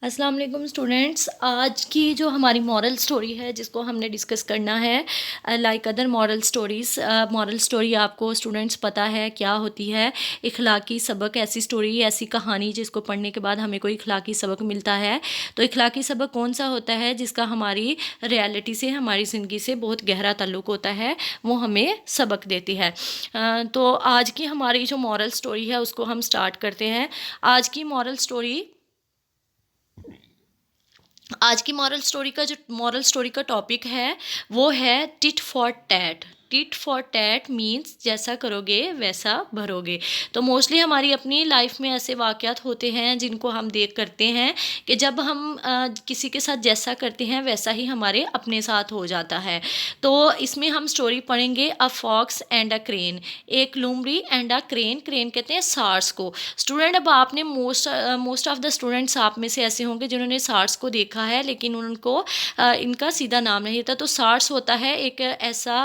अस्सलाम वालेकुम स्टूडेंट्स। आज की जो हमारी मॉरल स्टोरी है जिसको हमने डिस्कस करना है, like other moral stories. Moral story आपको स्टूडेंट्स पता है क्या होती है? इखलाकी सबक, ऐसी स्टोरी, ऐसी कहानी जिसको पढ़ने के बाद हमें कोई इखलाकी सबक मिलता है। तो इखलाकी सबक कौन सा होता है जिसका हमारी रियलिटी से, हमारी ज़िंदगी से बहुत गहरा ताल्लुक़ होता है, वो हमें सबक देती है। तो आज की हमारी जो मॉरल स्टोरी है उसको हम स्टार्ट करते हैं। आज की मॉरल स्टोरी का टॉपिक है, वो है tit for tat. Tit for TET means जैसा करोगे वैसा भरोगे। तो मोस्टली हमारी अपनी लाइफ में ऐसे वाक़यात होते हैं जिनको हम देख करते हैं कि जब हम किसी के साथ जैसा करते हैं वैसा ही हमारे अपने साथ हो जाता है। तो इसमें हम स्टोरी पढ़ेंगे a fox and a crane. एक लोमड़ी एंड अ क्रेन। क्रेन कहते हैं सार्स को। स्टूडेंट, अब आपने मोस्ट ऑफ द स्टूडेंट्स आप में से ऐसे होंगे जिन्होंने सार्स को देखा है, लेकिन उनको इनका सीधा नाम नहीं था। तो सार्स होता है एक ऐसा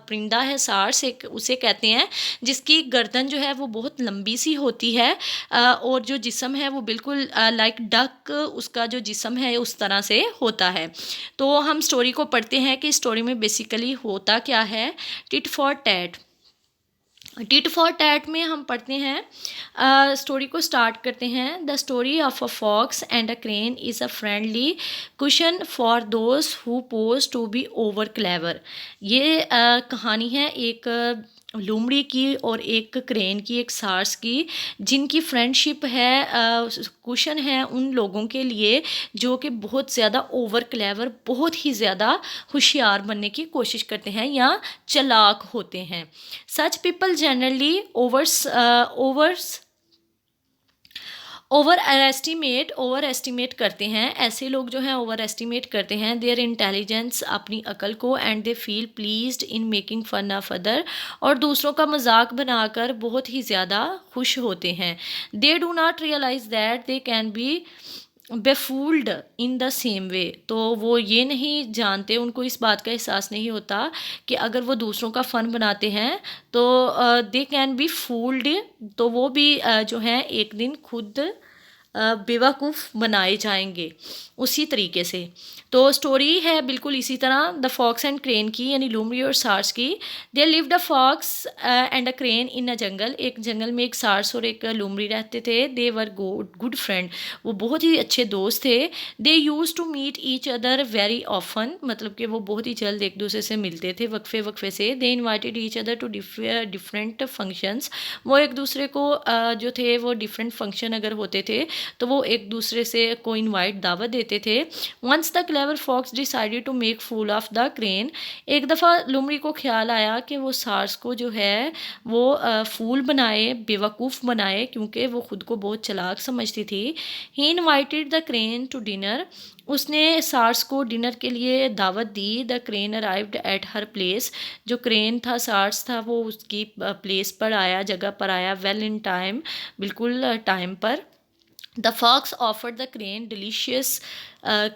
परिंदा है। सार्स एक उसे कहते हैं जिसकी गर्दन जो है वो बहुत लंबी सी होती है, और जो जिस्म है वो बिल्कुल लाइक डक, उसका जो जिस्म है उस तरह से होता है। तो हम स्टोरी को पढ़ते हैं कि स्टोरी में बेसिकली होता क्या है। Tit for tat. Tit for tat में हम पढ़ते हैं, स्टोरी को स्टार्ट करते हैं। The story of a fox and a crane is a friendly question for those who pose to be over clever. ये कहानी है एक लोमड़ी की और एक क्रेन की, एक सार्स की, जिनकी फ्रेंडशिप है। क्वेश्चन है उन लोगों के लिए जो कि बहुत ज़्यादा ओवर क्लेवर, बहुत ही ज़्यादा होशियार बनने की कोशिश करते हैं या चालाक होते हैं। Such people generally over estimate करते हैं। ऐसे लोग जो हैं ओवर एस्टिमेट करते हैं देयर इंटेलिजेंस, अपनी अकल को, and they feel pleased in making fun of other, और दूसरों का मजाक बनाकर बहुत ही ज़्यादा खुश होते हैं। They do not realize that they can be befooled in the same way. तो वो ये नहीं जानते, उनको इस बात का एहसास नहीं होता कि अगर वो दूसरों का फ़न बनाते हैं तो दे कैन बी फूल्ड, तो वो भी जो है एक दिन खुद बेवकूफ़ बनाए जाएंगे उसी तरीके से। तो स्टोरी है बिल्कुल इसी तरह द फॉक्स एंड क्रेन की, यानी लोमड़ी और सार्स की। There lived a fox and a crane in a jungle. एक जंगल में एक सार्स और एक लोमड़ी रहते थे। दे वर गुड फ्रेंड, वो बहुत ही अच्छे दोस्त थे। They use to meet each other very often, मतलब कि वो बहुत ही जल्द एक दूसरे से मिलते थे, वक्फे वक्फे से। They invited each other to different functions. वो एक दूसरे को जो थे वो डिफरेंट फंक्शन अगर होते थे तो वो एक दूसरे से को इनवाइट, दावत देते थे। Once the clever fox decided to make fool of the crane. एक दफ़ा लोमड़ी को ख्याल आया कि वो सार्स को जो है वो फूल बनाए, बेवकूफ़ बनाए, क्योंकि वो ख़ुद को बहुत चालाक समझती थी। He invited the crane to dinner. उसने सार्स को डिनर के लिए दावत दी। The crane arrived at her place. जो क्रेन था, सार्स था, वो उसकी प्लेस पर आया, जगह पर आया, वेल इन टाइम, बिल्कुल टाइम पर। The fox offered the crane delicious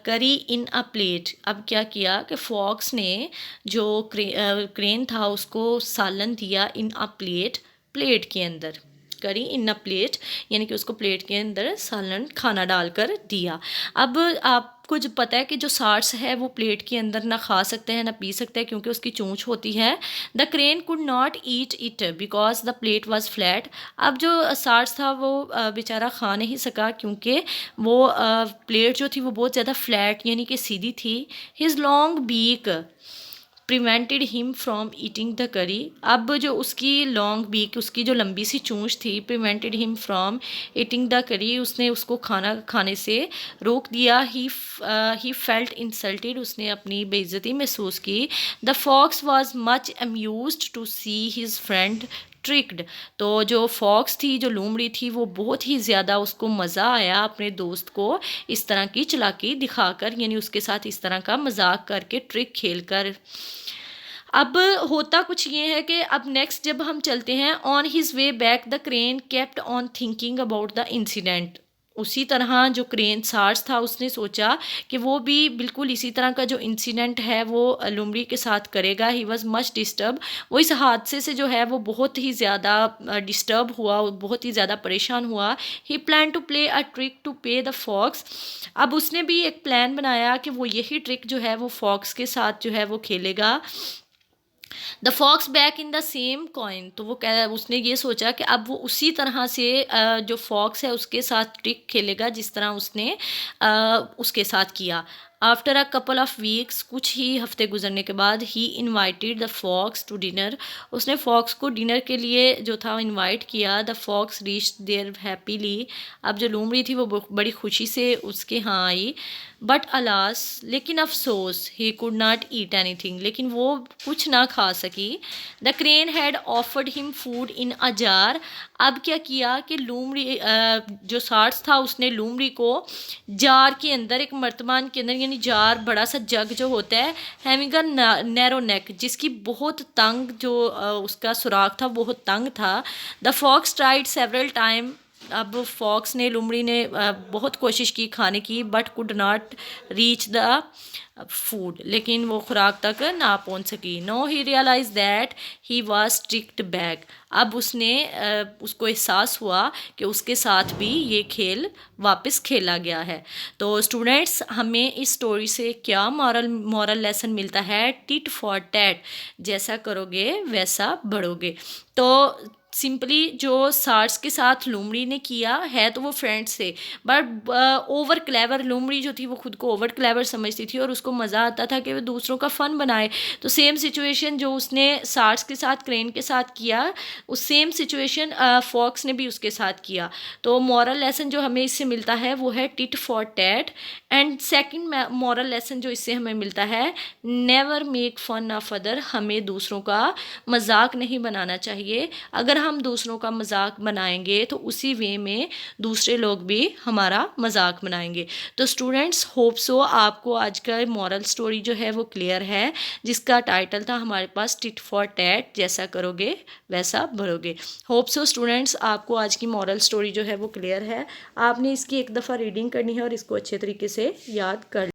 curry in a plate. अब क्या किया कि फॉक्स ने जो क्रेन था उसको सालन दिया इन अ प्लेट, प्लेट के अंदर। करी इन अ प्लेट यानी कि उसको प्लेट के अंदर सालन, खाना डालकर दिया। अब आपको जो पता है कि जो सार्स है वो प्लेट के अंदर ना खा सकते हैं ना पी सकते हैं, क्योंकि उसकी चोंच होती है। The crane could not eat it because the plate was flat. अब जो सार्स था वो बेचारा खा नहीं सका, क्योंकि वो प्लेट जो थी वो बहुत ज़्यादा फ्लैट यानी कि सीधी थी। His long beak prevented him from eating the curry. अब जो उसकी लॉन्ग बीक, उसकी जो लंबी सी चोंच थी, prevented him from eating the करी, उसने उसको खाना खाने से रोक दिया। ही फेल्ट इंसल्टेड, उसने अपनी बेइज्जती महसूस की। The fox was much amused to see his friend tricked. तो जो फॉक्स थी, जो लोमड़ी थी, वो बहुत ही ज़्यादा उसको मज़ा आया अपने दोस्त को इस तरह की चालाकी दिखाकर, यानी उसके साथ इस तरह का मजाक करके, ट्रिक खेल कर। अब होता कुछ ये है कि अब नेक्स्ट जब हम चलते हैं, on his way back the crane kept on thinking about the incident. उसी तरह जो क्रेन सार्स था उसने सोचा कि वो भी बिल्कुल इसी तरह का जो इंसिडेंट है वो लुमड़ी के साथ करेगा। ही वॉज मच डिस्टर्ब, वो इस हादसे से जो है वो बहुत ही ज़्यादा डिस्टर्ब हुआ, बहुत ही ज़्यादा परेशान हुआ। He plan to play a trick to pay the fox. अब उसने भी एक प्लान बनाया कि वो यही ट्रिक जो है वो फॉक्स के साथ जो है वो खेलेगा। The fox back in the same coin. तो वो कह उसने ये सोचा कि अब वो उसी तरह से जो फॉक्स है उसके साथ ट्रिक खेलेगा जिस तरह उसने उसके साथ किया। After a couple of weeks, कुछ ही हफ्ते गुजरने के बाद, he invited the fox to dinner. उसने फॉक्स को डिनर के लिए जो था इनवाइट किया। The fox reach there happily. अब जो लोमड़ी थी वो बड़ी खुशी से उसके यहाँ आई। बट अलास, लेकिन अफसोस, he could not eat anything, लेकिन वो कुछ ना खा सकी। The crane had offered him food in a jar. अब क्या किया कि लोमड़ी जो सार्स था उसने लोमड़ी को जार के अंदर, एक मर्तमान के अंदर, यानी जार बड़ा सा जग जो होता है, हैविंग अ नैरो नेक, जिसकी बहुत तंग जो उसका सुराख था बहुत तंग था। The fox tried several time. अब फॉक्स ने, लोमड़ी ने बहुत कोशिश की खाने की, but could not reach the food, लेकिन वो खुराक तक ना पहुंच सकी। No he realize that he was tricked back. अब उसने उसको एहसास हुआ कि उसके साथ भी ये खेल वापस खेला गया है। तो स्टूडेंट्स, हमें इस स्टोरी से क्या मॉरल लेसन मिलता है? टिट फॉर टैट, जैसा करोगे वैसा बढ़ोगे। तो सिंपली जो सार्स के साथ लोमड़ी ने किया है तो वो फ्रेंड्स थे, बट ओवर क्लेवर, लोमड़ी जो थी वो खुद को ओवर क्लेवर समझती थी और उसको मज़ा आता था कि वो दूसरों का फ़न बनाए। तो सेम सिचुएशन जो उसने सार्स के साथ, क्रेन के साथ किया, उस सेम सिचुएशन फॉक्स ने भी उसके साथ किया। तो मॉरल लेसन जो हमें इससे मिलता है वो है tit for tat. And second moral lesson जो इससे हमें मिलता है, never make fun of other. हमें दूसरों का मजाक नहीं बनाना चाहिए। अगर हम दूसरों का मजाक बनाएंगे तो उसी वे में दूसरे लोग भी हमारा मजाक बनाएंगे। तो स्टूडेंट्स, होप सो आपको आज का मॉरल स्टोरी जो है वो क्लियर है, जिसका टाइटल था हमारे पास टिट फॉर टैट, जैसा करोगे वैसा भरोगे। होप सो स्टूडेंट्स, आपको आज की मॉरल स्टोरी जो है वो क्लियर है। आपने इसकी एक दफ़ा रीडिंग करनी है और इसको अच्छे तरीके से याद कर